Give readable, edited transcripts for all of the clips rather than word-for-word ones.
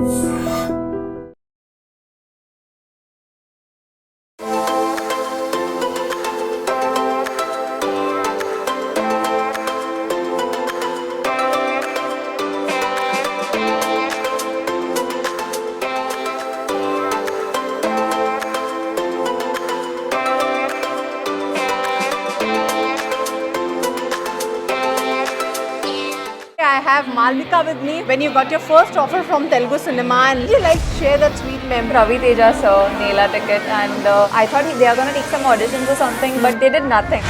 I have Malvika with me. When you got your first offer from Telugu cinema, and would you like to share that sweet memory? Ravi Teja sir, Neela ticket, and I thought they are gonna take some auditions or something, but they did nothing.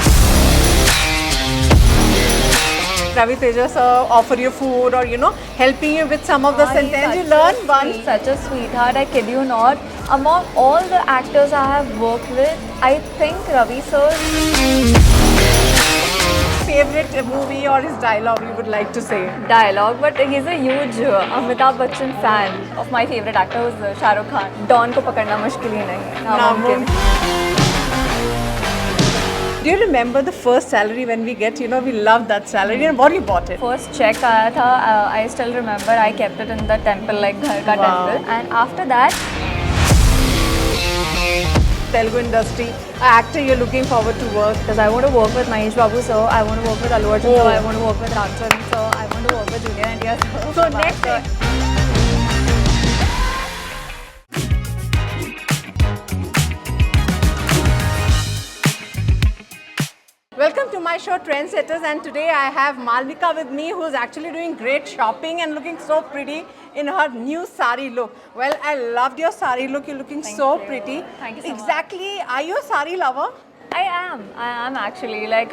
Ravi Teja sir offer you food or helping you with some of the sentence. You learn one. Such a sweetheart, I kid you not. Among all the actors I have worked with, I think Ravi sir. Favorite movie or his dialogue you would like to say? Dialogue, but he's a huge Amitabh Bachchan fan of my favorite actor, who's Shah Rukh Khan. Dawn ko pakadna mushkil hi nahi. Namumkin. Do you remember the first salary when we get? We love that salary. And what you bought it? First check आया था, I still remember. I kept it in the temple, like घर का temple, and after that. Telugu industry, an actor you're looking forward to work? Because I want to work with Mahesh Babu sir, I want to work with Allu Arjun sir, I want to work with Ram Charan sir, I want to work with Junior India sir. So next. Welcome to my show Trendsetters, and today I have Malvika with me, who's actually doing great shopping and looking so pretty in her new sari look. Well, I loved your sari look. You're looking so pretty. Thank you so much. Exactly. Are you a sari lover? I am actually. Like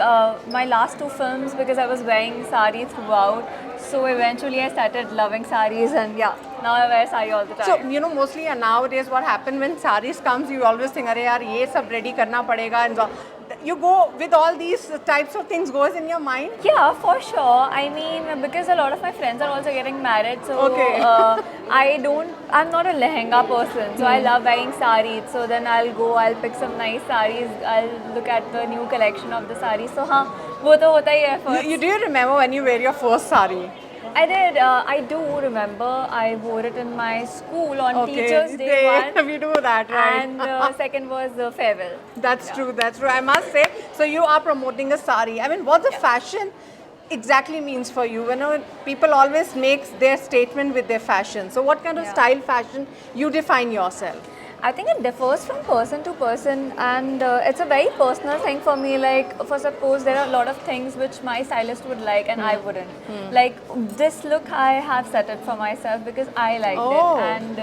my last two films, because I was wearing sari throughout, so eventually I started loving saris, and yeah, now I wear sari all the time. So, mostly nowadays what happens when saris comes, you always think, "Arey yaar, ye sab ready karna padega," and so you go with all these types of things goes in your mind? Yeah, for sure. I mean, because a lot of my friends are also getting married, so I'm not a lehenga person, so I love wearing saris. So then I'll pick some nice saris, I'll look at the new collection of the saris. So वो तो होता ही है first. Do you remember when you wear your first sari? I did. I do remember. I wore it in my school on Teachers' Day one. We do that, right? And second was farewell. That's true. That's true. I must say. So you are promoting a sari. I mean, what the fashion exactly means for you? People always make their statement with their fashion. So what kind of style, fashion you define yourself? I think it differs from person to person, and it's a very personal thing for me. Like, for suppose there are a lot of things which my stylist would like and I wouldn't. Like this look, I have set it for myself because I liked it, and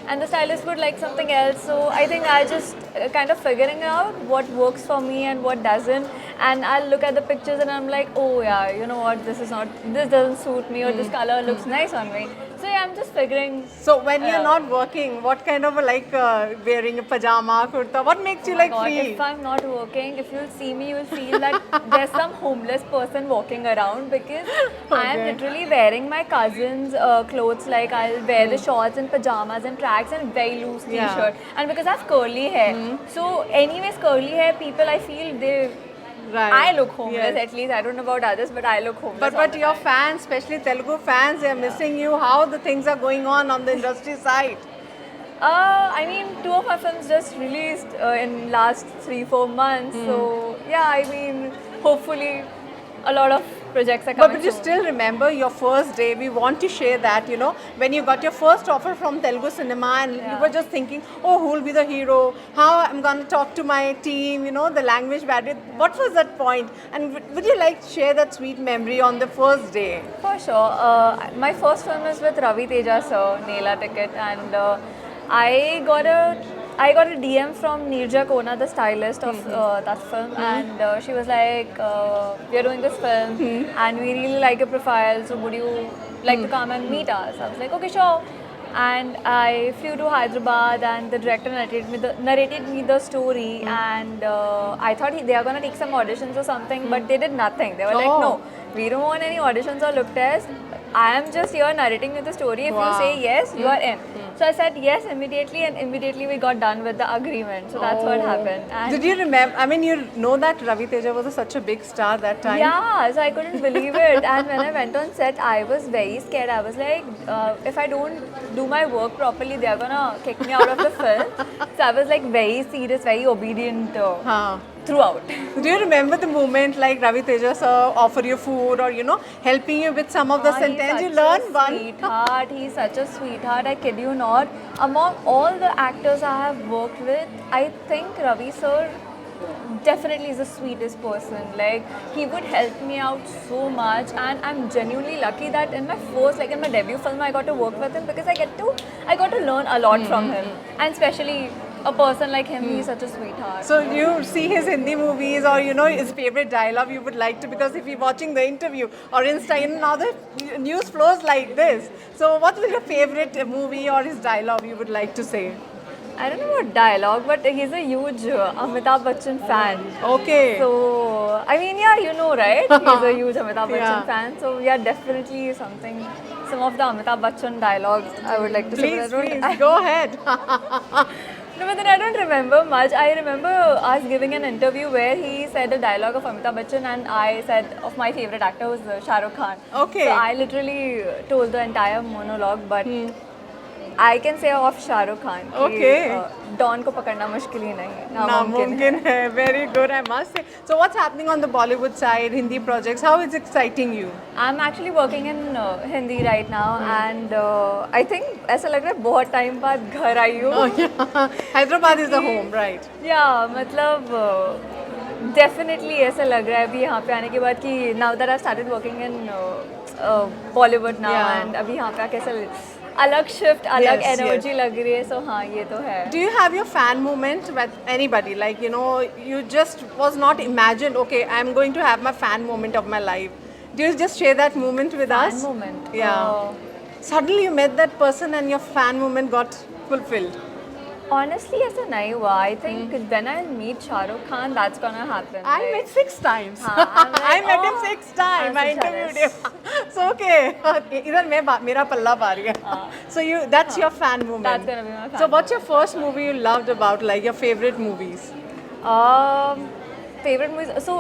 and the stylist would like something else. So I think I just kind of figuring out what works for me and what doesn't, and I'll look at the pictures and I'm like, oh yeah, you know what, this doesn't suit me, or this color looks nice on me. So yeah, I'm just figuring. So when you're not working, what kind of wearing a pajama, kurta, what makes you free? If I'm not working, if you'll see me, you'll feel that there's some homeless person walking around, because I am literally wearing my cousin's clothes. Like I'll wear the shorts and pajamas and tracks and very loose t-shirt. And because I have curly hair, so anyways curly hair people, I feel they. Right. I look homeless, at least. I don't know about others, but I look homeless. But your fans, especially Telugu fans, they are missing you. How the things are going on the industry side? I mean, 2 of my films just released in last 3-4 months. So yeah, I mean, hopefully a lot of projects are coming. But you still remember your first day. We want to share that, when you got your first offer from Telugu cinema, and you were just thinking, oh, who will be the hero? How I'm going to talk to my team, the language barrier. What was that point? And would you like to share that sweet memory on the first day? For sure. My first film is with Ravi Teja sir, Neela ticket, and I got a DM from Neerja Kona, the stylist of that film, and she was like, we are doing this film and we really like your profile, so would you like to come and meet us? I was like, okay, sure. And I flew to Hyderabad, and the director narrated me the story, and I thought they are going to take some auditions or something, but they did nothing. They were like, no, we don't want any auditions or look tests. I am just here narrating you the story. If you say yes, you are in. So I said yes immediately, and immediately we got done with the agreement. So that's what happened. And Did you remember? I mean, you know that Ravi Teja was such a big star that time. yeah, so I couldn't believe it. And when I went on set, I was very scared. I was like, if I don't do my work properly, they're gonna kick me out of the film. So I was like very serious, very obedient throughout. Do you remember the moment like Ravi Teja sir offer you food or helping you with some of the sentences? You learned one. Sweetheart. He's such a sweetheart. I kid you not. Among all the actors I have worked with, I think Ravi sir definitely is the sweetest person. Like, he would help me out so much, and I'm genuinely lucky that in my in my debut film, I got to work with him, because I got to learn a lot from him, and especially a person like him. He's such a sweetheart. So you see his Hindi movies or his favorite dialogue you would like to, because if you're watching the interview or Insta, now the news flows like this. So what was your favorite movie or his dialogue you would like to say? I don't know about dialogue, but he's a huge Amitabh Bachchan fan. Okay. So, I mean, yeah, you know, right? He's a huge Amitabh Bachchan Yeah. fan. So, yeah, definitely some of the Amitabh Bachchan dialogues I would like to say. Please, but please, go ahead. No, but then I don't remember much. I remember us giving an interview where he said a dialogue of Amitabh Bachchan, and I said of my favorite actor was Shah Rukh Khan. Okay. So I literally told the entire monologue, but I can say of Shah Rukh Khan. Okay. Dawn ko pakadna mushkil hi nahi hai. Namumkin hai. Very good, I must say. So what's happening on the Bollywood side, Hindi projects? How is it exciting you? I'm actually working in Hindi right now, and I think ऐसा लग रहा है बहुत time बाद घर आई हूँ. Oh yeah, Hyderabad is the home, right? Yeah, मतलब definitely ऐसा लग रहा है अभी यहाँ पे आने के बाद कि now that I've started working in Bollywood now, Yeah. and अभी यहाँ पे आके ऐसा अलग shift, अलग Yes, energy लग रही है. So हाँ, ये तो है. Do you have your fan moment with anybody? Like, you just was not imagined, okay, I'm going to have my fan moment of my life. Do you just share that moment with us? Fan moment. Yeah. Suddenly you met that person and your fan moment got fulfilled. Honestly, ऐसा नहीं हुआ. I think when I meet Shah Rukh Khan, that's gonna happen. I Like, met 6 times. I'm like, I met him oh, 6 times. I'm I so interviewed jealous. him. So okay. इधर मेरा पल्ला पा रही है. So that's your fan moment. That's gonna be my fan So what's your first movie you loved about, like your favorite movies? Favorite movies. So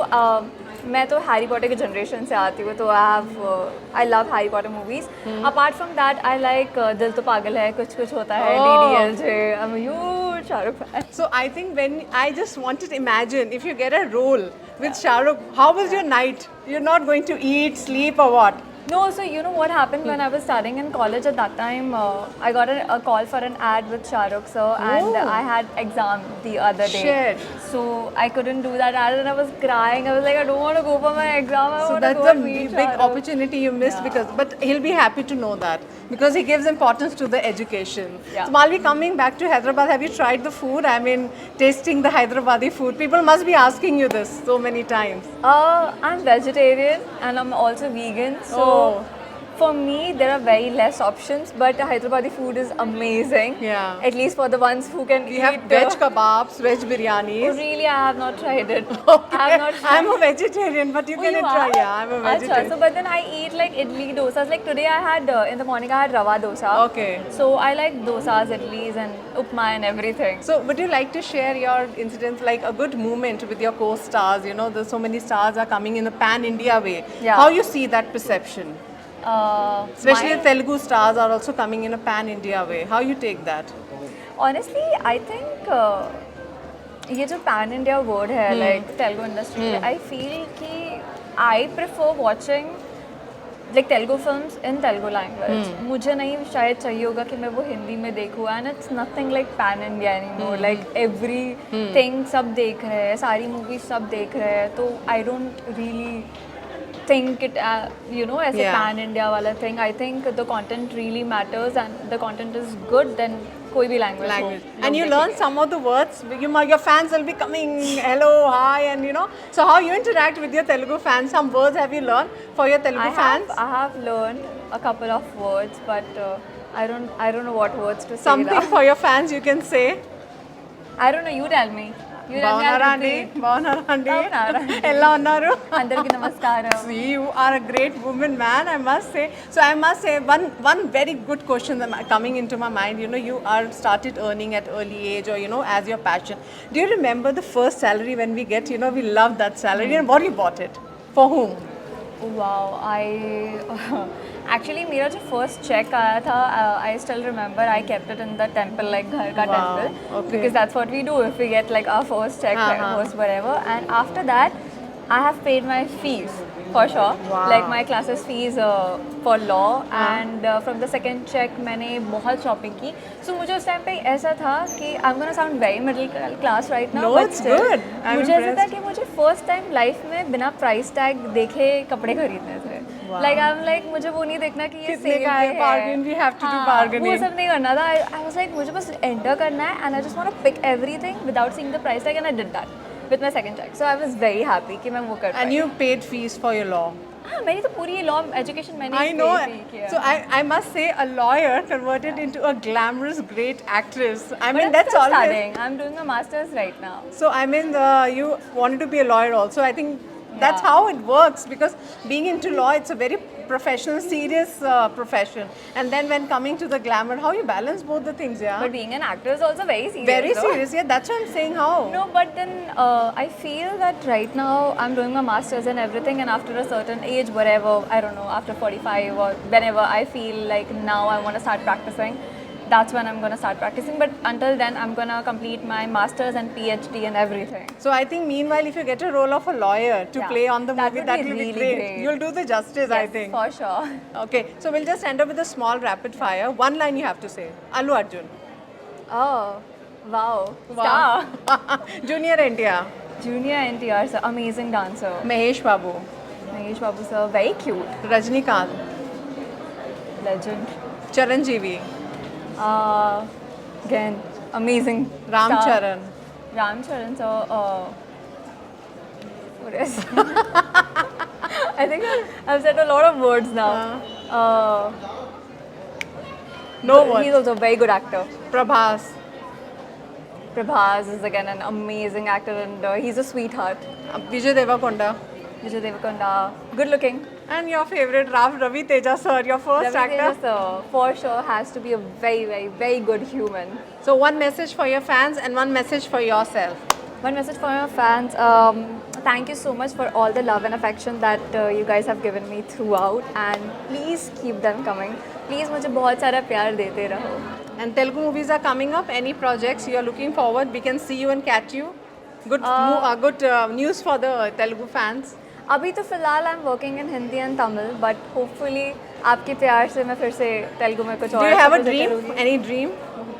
मैं तो Harry Potter के generation से आती हूँ, तो I love Harry Potter movies. Apart from that I like दिल तो पागल है, कुछ कुछ होता है, DDLJ. I'm a huge Shah Rukh fan. So I think when I just wanted to imagine if you get a role with Shah Rukh, how was your night? You're not going to eat, sleep or what? No, so you know what happened when I was studying in college at that time, I got a call for an ad with Shah Rukh sir, and Oh. I had exam the other day. Shit. So I couldn't do that ad, and I was crying. I was like, I don't want to go for my exam. I So want to that's go a and meet big Shah Rukh. opportunity you missed, but he'll be happy to know that because he gives importance to the education. Yeah. So while we're coming back to Hyderabad, have you tried the food? I mean, tasting the Hyderabadi food. People must be asking you this so many times. I'm vegetarian and I'm also vegan. So Oh. for me, there are very less options, but Hyderabadi food is amazing. Yeah. At least for the ones who can We eat. have veg kebabs, veg biryanis. Really, I have not tried it. Okay. I have not tried. I'm a vegetarian, but you Oh, can you try. are? Yeah, I'm a Achha, vegetarian. so but then I eat like idli dosas. Like today I had in the morning I had rava dosa. Okay. So I like dosas, idlis, and upma and everything. So, would you like to share your incidents, like a good moment with your co-stars? There's so many stars are coming in the pan-India way. Yeah. How you see that perception? Especially the Telugu stars are also coming in a pan-India way. How you take that? Honestly, I think ये जो pan India word है like Telugu industry में, I feel कि I prefer watching like Telugu films in Telugu language. मुझे नहीं शायद चाहिए होगा कि मैं वो हिंदी में देखूँ, and it's nothing like pan India anymore. Like everything सब देख रहे हैं, सारी movies सब देख रहे हैं, तो I don't really think it as a Yeah. pan India wala thing. I think the content really matters, and the content is good, then कोई भी language हो, And लोग you देखेंगे. learn some of the words. Your fans will be coming, hello, hi, and So how you interact with your Telugu fans? Some words have you learned for your Telugu fans? I have learned a couple of words, but I don't know what words to say Something now. for your fans you can say. I don't know. You tell me. You let me బాగున్నారా have అండి repeat. బాగున్నారా అండి బాగున్నారా? ఎలా ఉన్నారు అందరికీ నమస్కారం. See, you are a great woman, man, I must say. So I must say one very good question that coming into my mind, you know, you are started earning at early age, or you know, as your passion. Do you remember the first salary when we get, you know, we love that salary, and what you bought it? For whom? Wow, I actually मेरा जो first check आया था, I still remember I kept it in the temple, like घर का Wow, temple, okay. because that's what we do if we get like our first check, first whatever. And after that, I have paid my fees for sure, Wow. like my classes fees for law, and from the second check मैंने बहुत shopping की. So मुझे उस time पे ऐसा था कि I'm gonna sound very middle class right now, No, but it's still, good. I'm मुझे ऐसा था impressed. कि मुझे first time life में बिना price tag देखे कपड़े खरीदने थे. Wow. Like I'm like मुझे वो नहीं देखना कि ये कितने sale का पे है, bargain, we have to do हाँ, bargaining. वो सब नहीं करना था. I was like मुझे बस enter करना है, and I just want to pick everything without seeing the price tag, and I did that with my second check. So I was very happy कि मैं वो कर And pi. you paid fees for your law. हाँ, मेरी तो पूरी law education मैंने I he know. pay किया. So I must say, a lawyer converted into a glamorous, great actress. I But mean, I'm that's still always. studying. I'm doing a master's right now. So I mean, you wanted to be a lawyer also. I think that's Yeah. how it works, because being into law, it's a very professional, serious profession. And then when coming to the glamour, how you balance both the things, yeah? But being an actor is also very serious. Very though. serious, yeah. That's what I'm saying. How? No, but then I feel that right now I'm doing my masters and everything, and after a certain age, whatever, I don't know, after 45 or whenever I feel like now I want to start practicing, that's when I'm going to start practicing. But until then, I'm going to complete my masters and PhD and everything. So I think meanwhile, if you get a role of a lawyer to Yeah, play on the that movie, would that be will be really great. great. You'll do the justice, I Yes, think. for sure. Okay, so we'll just end up with a small rapid fire. One line you have to say. Allu Arjun. Oh, wow. Wow. Star. Junior NTR. Junior NTR, sir, amazing dancer. Mahesh Babu. Mahesh Babu, sir, very cute. Rajnikant. Legend. Charanjeevi. Again, amazing. Ram star. Charan. Ram Charan, so what is? I think I've said a lot of words now. No one. He's also a very good actor. Prabhas. Prabhas is again an amazing actor, and he's a sweetheart. Vijay Deverakonda. Vijay Deverakonda, good looking. And your favorite, Ravi Teja sir, your first Ravi actor. Teja, sir, for sure has to be a very, very, very good human. So one message for your fans and one message for yourself. One message for your fans. Thank you so much for all the love and affection that you guys have given me throughout, and please keep them coming. Please मुझे बहुत सारा प्यार देते रहो. And Telugu movies are coming up. Any projects you are looking forward? We can see you and catch you. Good, good news for the Telugu fans. अभी तो फिलहाल I'm working in Hindi and Tamil, but hopefully आपके प्यार से मैं फिर से तेलुगु में कुछ और Do you have a project dream? करूँगी. Any dream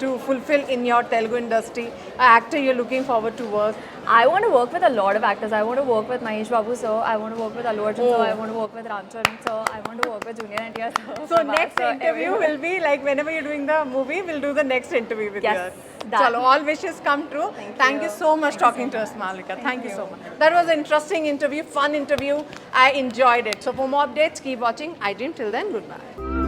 to fulfill in your Telugu industry? An actor you're looking forward to work? I want to work with a lot of actors. I want to work with Mahesh Babu sir. I want to work with Allu Arjun sir. I want to work with Ram Charan sir. I want to work with Junior NTR sir. So Prabhas next sir, interview everyone. will be like whenever you're doing the movie, we'll do the next interview with Yes, you. done. Chalo, all wishes come true. Thank you you. so much talking to us, Malika. Thank you so much. That was an interesting interview, fun interview. I enjoyed it. So for more updates, keep watching iDream. Till then, goodbye.